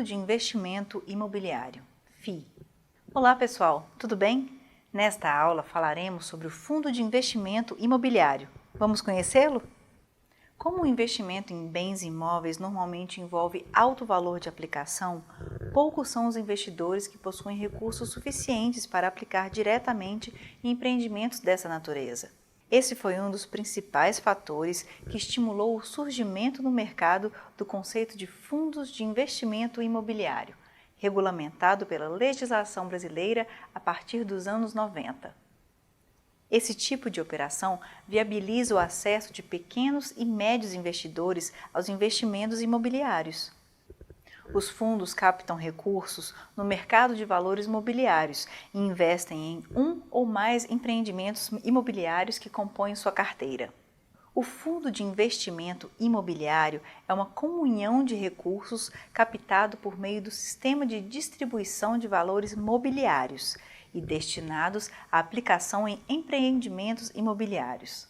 de Investimento Imobiliário, FII. Olá pessoal, tudo bem? Nesta aula falaremos sobre o Fundo de Investimento Imobiliário. Vamos conhecê-lo? Como o investimento em bens imóveis normalmente envolve alto valor de aplicação, poucos são os investidores que possuem recursos suficientes para aplicar diretamente em empreendimentos dessa natureza. Esse foi um dos principais fatores que estimulou o surgimento no mercado do conceito de fundos de investimento imobiliário, regulamentado pela legislação brasileira a partir dos anos 90. Esse tipo de operação viabiliza o acesso de pequenos e médios investidores aos investimentos imobiliários. Os fundos captam recursos no mercado de valores mobiliários e investem em um ou mais empreendimentos imobiliários que compõem sua carteira. O Fundo de Investimento Imobiliário é uma comunhão de recursos captado por meio do sistema de distribuição de valores mobiliários e destinados à aplicação em empreendimentos imobiliários.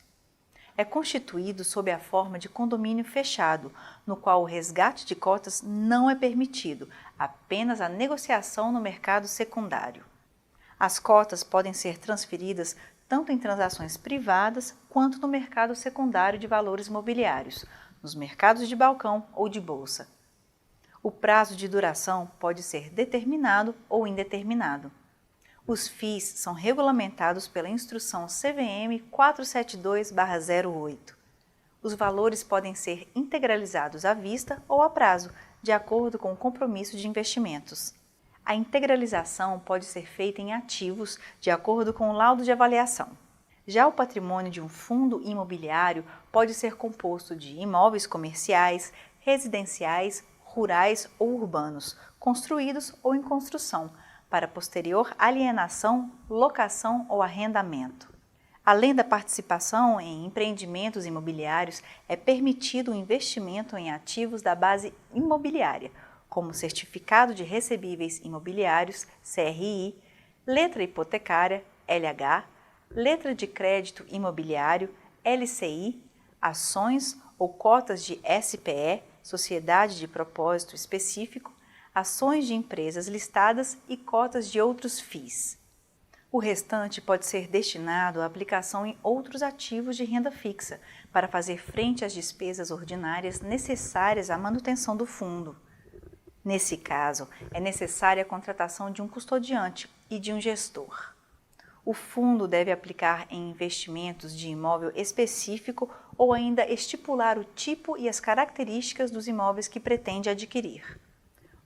É constituído sob a forma de condomínio fechado, no qual o resgate de cotas não é permitido, apenas a negociação no mercado secundário. As cotas podem ser transferidas tanto em transações privadas quanto no mercado secundário de valores mobiliários, nos mercados de balcão ou de bolsa. O prazo de duração pode ser determinado ou indeterminado. Os FIIs são regulamentados pela Instrução CVM 472/08. Os valores podem ser integralizados à vista ou a prazo, de acordo com o compromisso de investimentos. A integralização pode ser feita em ativos, de acordo com o laudo de avaliação. Já o patrimônio de um fundo imobiliário pode ser composto de imóveis comerciais, residenciais, rurais ou urbanos, construídos ou em construção, para posterior alienação, locação ou arrendamento. Além da participação em empreendimentos imobiliários, é permitido o investimento em ativos da base imobiliária, como certificado de recebíveis imobiliários, CRI, letra hipotecária, LH, letra de crédito imobiliário, LCI, ações ou cotas de SPE, Sociedade de Propósito Específico, ações de empresas listadas e cotas de outros FIIs. O restante pode ser destinado à aplicação em outros ativos de renda fixa, para fazer frente às despesas ordinárias necessárias à manutenção do fundo. Nesse caso, é necessária a contratação de um custodiante e de um gestor. O fundo deve aplicar em investimentos de imóvel específico ou ainda estipular o tipo e as características dos imóveis que pretende adquirir.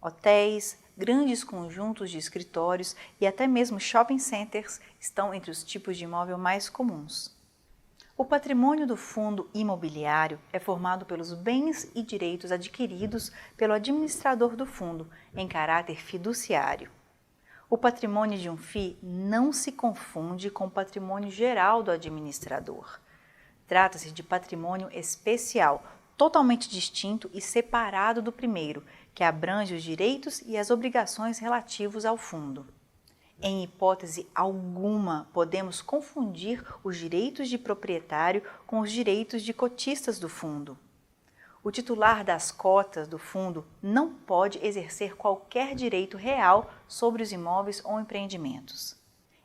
Hotéis, grandes conjuntos de escritórios e até mesmo shopping centers estão entre os tipos de imóvel mais comuns. O patrimônio do fundo imobiliário é formado pelos bens e direitos adquiridos pelo administrador do fundo, em caráter fiduciário. O patrimônio de um FII não se confunde com o patrimônio geral do administrador. Trata-se de patrimônio especial, totalmente distinto e separado do primeiro, que abrange os direitos e as obrigações relativos ao fundo. Em hipótese alguma, podemos confundir os direitos de proprietário com os direitos de cotistas do fundo. O titular das cotas do fundo não pode exercer qualquer direito real sobre os imóveis ou empreendimentos.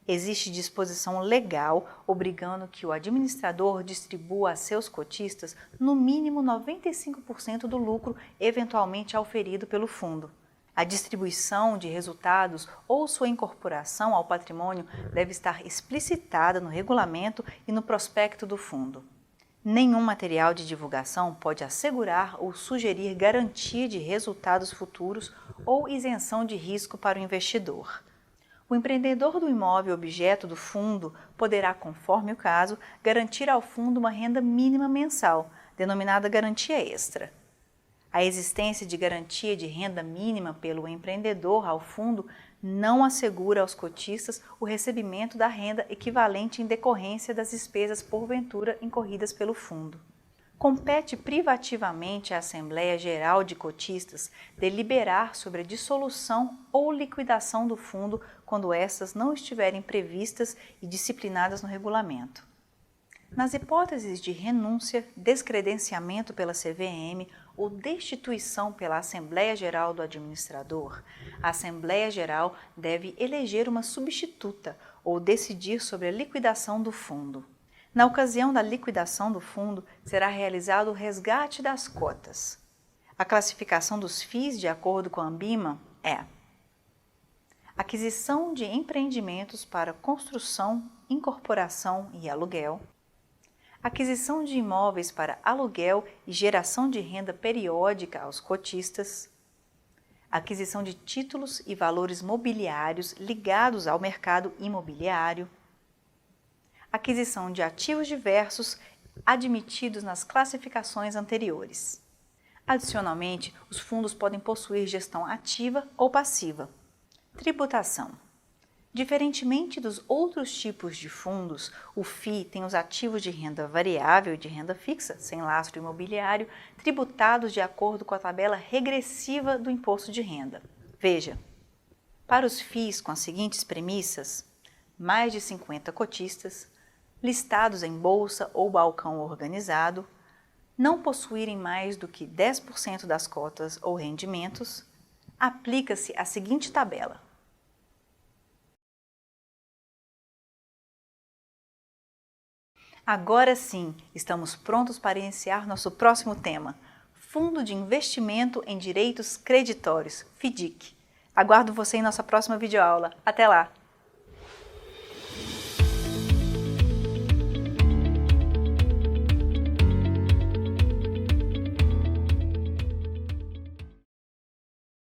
Existe disposição legal obrigando que o administrador distribua a seus cotistas no mínimo 95% do lucro eventualmente auferido pelo fundo. A distribuição de resultados ou sua incorporação ao patrimônio deve estar explicitada no regulamento e no prospecto do fundo. Nenhum material de divulgação pode assegurar ou sugerir garantia de resultados futuros ou isenção de risco para o investidor. O empreendedor do imóvel objeto do fundo poderá, conforme o caso, garantir ao fundo uma renda mínima mensal, denominada garantia extra. A existência de garantia de renda mínima pelo empreendedor ao fundo não assegura aos cotistas o recebimento da renda equivalente em decorrência das despesas porventura incorridas pelo fundo. Compete privativamente à Assembleia Geral de Cotistas deliberar sobre a dissolução ou liquidação do fundo quando estas não estiverem previstas e disciplinadas no regulamento. Nas hipóteses de renúncia, descredenciamento pela CVM ou destituição pela Assembleia Geral do Administrador, a Assembleia Geral deve eleger uma substituta ou decidir sobre a liquidação do fundo. Na ocasião da liquidação do fundo, será realizado o resgate das cotas. A classificação dos FIIs, de acordo com a ANBIMA, é: aquisição de empreendimentos para construção, incorporação e aluguel, aquisição de imóveis para aluguel e geração de renda periódica aos cotistas, aquisição de títulos e valores mobiliários ligados ao mercado imobiliário, aquisição de ativos diversos admitidos nas classificações anteriores. Adicionalmente, os fundos podem possuir gestão ativa ou passiva. Tributação. Diferentemente dos outros tipos de fundos, o FII tem os ativos de renda variável e de renda fixa, sem lastro imobiliário, tributados de acordo com a tabela regressiva do imposto de renda. Veja, para os FIIs com as seguintes premissas: mais de 50 cotistas, listados em bolsa ou balcão organizado, não possuírem mais do que 10% das cotas ou rendimentos, aplica-se a seguinte tabela. Agora sim, estamos prontos para iniciar nosso próximo tema, Fundo de Investimento em Direitos Creditórios, FIDIC. Aguardo você em nossa próxima videoaula. Até lá!